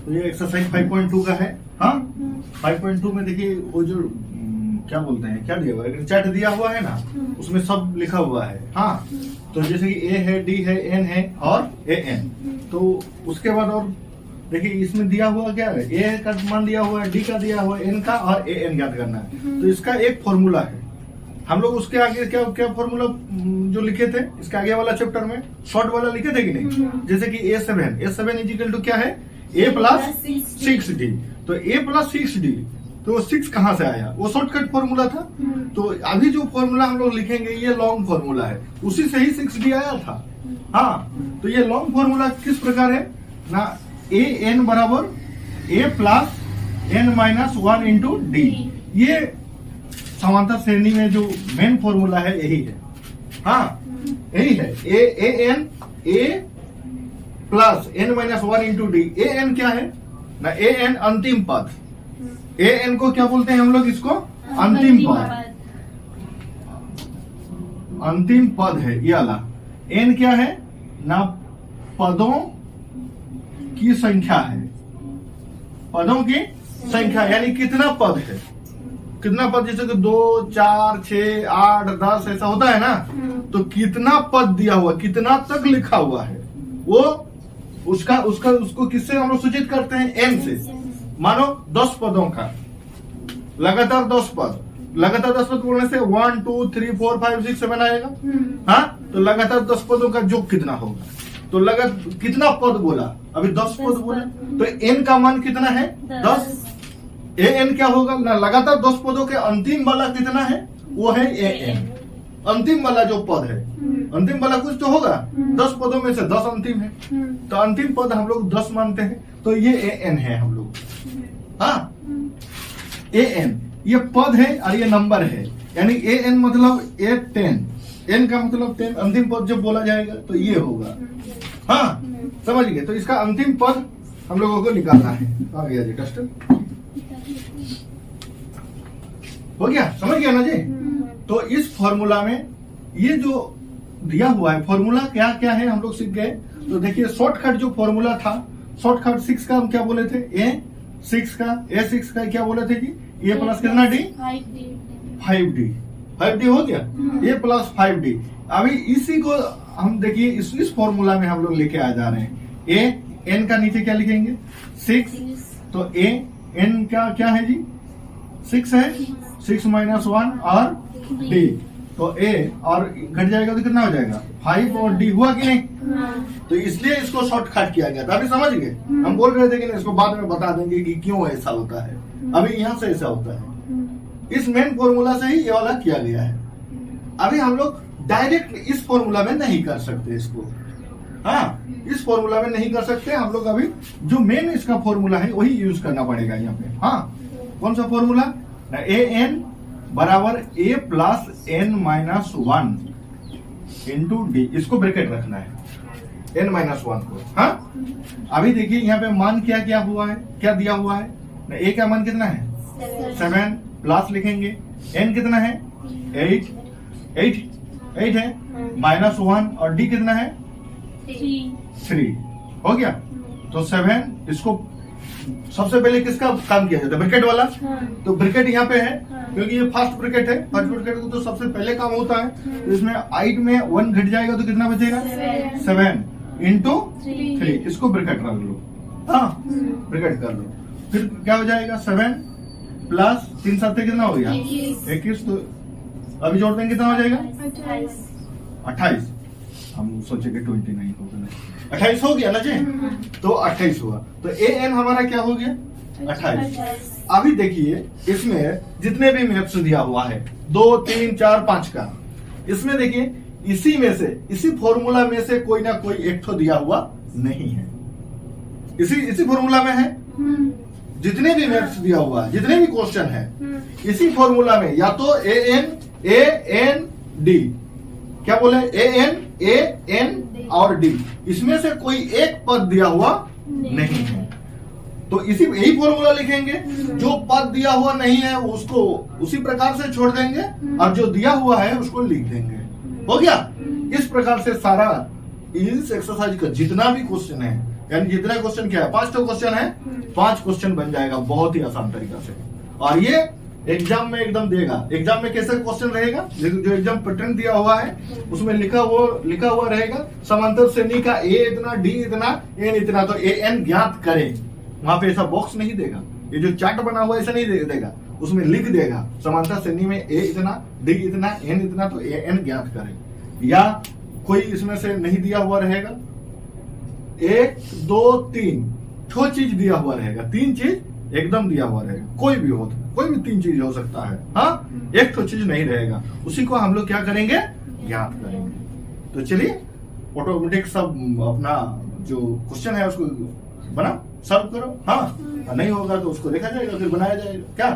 तो ये एक्सरसाइज 5.2 का है। हाँ, 5.2 में देखिए वो जो क्या बोलते हैं, क्या दिया हुआ है, चैट दिया हुआ है ना, उसमें सब लिखा हुआ है। हाँ, तो जैसे कि ए है, डी है, एन है और ए एन। तो उसके बाद और देखिए इसमें दिया हुआ क्या है, ए का मान दिया हुआ है, डी का दिया हुआ है, एन का, और ए एन ज्ञात करना है। तो इसका एक फॉर्मूला है। हम लोग उसके आगे क्या क्या फॉर्मूला जो लिखे थे इसके आगे वाला चैप्टर में शॉर्ट वाला लिखे थे कि नहीं, जैसे कि A7 इजिकल टू क्या है, A प्लस 6D। तो A प्लस 6D, तो 6 कहाँ से आया, वो शॉर्टकट फॉर्मूला था। तो अभी जो फॉर्मूला हम लोग लिखेंगे ये लॉन्ग फॉर्मूला है, उसी से ही 6D आया था। हाँ, तो ये लॉन्ग फॉर्मूला किस प्रकार है ना, AN बराबर A plus N minus 1 into D। ये समांतर श्रेणी में जो मेन फॉर्मूला है यही है। हाँ, यही है AN A plus N minus 1 into D। AN क्या है ना, AN अंतिम पद। AN को क्या बोलते हैं हम लोग, इसको अंतिम पद, अंतिम पद है ये वाला। N क्या है ना, पदों की संख्या है, पदों की संख्या यानी कितना पद है, कितना पद, जैसे कि 2 4 6 8 10 ऐसा होता है ना, तो कितना पद दिया हुआ, कितना तक लिखा हुआ है, वो उसको किससे हम लोग सूचित करते हैं, एन से। मानो 10 पदों का लगातार 10 पद, लगातार 10 पद बोलने से 1 2 3 4 5 6 7 आएगा। हाँ, तो लगातार 10 पदों का योग कितना होगा, तो लगातार कितना पद बोला, अभी 10 पद बोला, तो एन का मान कितना है, 10। ए एन क्या होगा ना, लगातार 10 पदों के अंतिम वाला कितना है, वो है ए एन। अंतिम वाला जो पद है, अंतिम वाला कुछ तो होगा, 10 पदों में से 10 अंतिम है, तो अंतिम पद हम लोग 10 मानते हैं, तो ये ए एन है हम लोग। हाँ, ए एन ये पद है और ये नंबर है, यानी ए एन मतलब A10, एन का मतलब 10, अंतिम पद जब बोला जाएगा तो ये होगा। हाँ, समझ गए, तो इसका अंतिम पद हम लोगों को निकालना है। आ गया जी टेस्ट, हो गया, समझ गया ना जी। तो इस फॉर्मूला में ये जो दिया हुआ है फॉर्मूला क्या क्या है हम लोग सीख गए। तो देखिए शॉर्टकट जो फॉर्मूला था, शॉर्टकट 6 का हम क्या बोले थे, A6 का क्या बोले थे कि A प्लस कितना D, 5D हो गया, A प्लस 5D। अभी इसी को हम देखिए इस फॉर्मूला में हम लोग लेके आ जा रहे हैं। A N का नीचे क्या लिखेंगे, 6, तो A N का क्या है जी, 6 है, 6 माइनस 1 और D, तो A और घट जाएगा तो कितना हो जाएगा, 5 और D हुआ कि नहीं। तो इसलिए इसको शॉर्टकट किया गया था। अभी समझ गए, हम बोल रहे थे कि इसको बाद में बता देंगे कि क्यों ऐसा होता है, अभी यहाँ से ऐसा होता है, इस मेन फॉर्मूला से ही ये वाला किया गया है। अभी हम लोग डायरेक्ट इस फॉर्मूला में नहीं कर सकते इसको। हाँ, इस फॉर्मूला में नहीं कर सकते हम लोग, अभी जो मेन इसका फॉर्मूला है वही यूज करना पड़ेगा यहाँ पे। हाँ, कौन सा फॉर्मूला, ए एन बराबर A plus N minus 1 into D, इसको ब्रैकेट रखना है N माइनस 1 को। हाँ, अभी देखिए यहाँ पे मान क्या क्या हुआ है, क्या दिया हुआ है ना, A का मान कितना है 7, प्लस लिखेंगे, N कितना है 8 है, माइनस 1 और D कितना है 3, हो गया। तो 7, इसको सबसे पहले किसका काम किया जाता है, ब्रैकेट वाला। तो ब्रैकेट यहाँ पे है क्योंकि ये फर्स्ट ब्रैकेट है, फर्स्ट ब्रैकेट को तो सबसे पहले काम होता है। तो इसमें 8 में 1 घट जाएगा तो कितना बचेगा, 7 इंटू 3, इसको ब्रैकेट रख लो। हाँ, ब्रैकेट कर लो, फिर क्या हो जाएगा 7 प्लस 3 7 कितना हो गया 21, तो अभी जोड़ देंगे कितना हो जाएगा 28। हम सोचे कि 29 होगा, 28 हो गया ना जी, तो 28 हुआ, तो ए एन हमारा क्या हो गया 28। अभी देखिए इसमें जितने भी मैथ्स दिया हुआ है 2 3 4 5 का, इसमें देखिए इसी में से, इसी फॉर्मूला में से कोई ना कोई एक तो दिया हुआ नहीं है, इसी फॉर्मूला में है। जितने भी मैथ्स दिया हुआ है, जितने भी क्वेश्चन है, इसी फॉर्मूला में या तो ए एन डी, क्या बोले ए एन और डी, इसमें से कोई एक पद दिया हुआ नहीं है, तो इसी यही फॉर्मूला लिखेंगे। जो पद दिया हुआ नहीं है उसको उसी प्रकार से छोड़ देंगे और जो दिया हुआ है उसको लिख देंगे, हो गया। इस प्रकार से सारा इस एक्सरसाइज का जितना भी क्वेश्चन है यानी जितना क्वेश्चन क्या है, 5 क्वेश्चन है, 5 क्वेश्चन बन जाएगा बहुत ही आसान तरीका से। और ये एग्जाम में एकदम देगा। एग्जाम में कैसा क्वेश्चन रहेगा, जो एग्जाम पैटर्न दिया हुआ है उसमें लिखा हुआ रहेगा समांतर श्रेणी का ए इतना, डी इतना, एन इतना, तो ए एन ज्ञात करें। वहां पे ऐसा बॉक्स नहीं देगा, ये जो चार्ट बना हुआ ऐसा नहीं देगा, उसमें लिख देगा समांतर श्रेणी में ए इतना, डी इतना, एन इतना, तो ए एन ज्ञात करें। या कोई इसमें से नहीं दिया हुआ रहेगा, 1 2 3 ठो चीज दिया हुआ रहेगा, 3 चीज एकदम दिया हुआ रहेगा, कोई भी 3 चीज हो सकता है, हाँ, एक तो चीज नहीं रहेगा, उसी को हम लोग क्या करेंगे, ज्ञात करेंगे। तो चलिए ऑटोमेटिक सब अपना जो क्वेश्चन है उसको बना सॉल्व करो, हाँ, नहीं होगा तो उसको देखा जाएगा, फिर बनाया जाएगा क्या।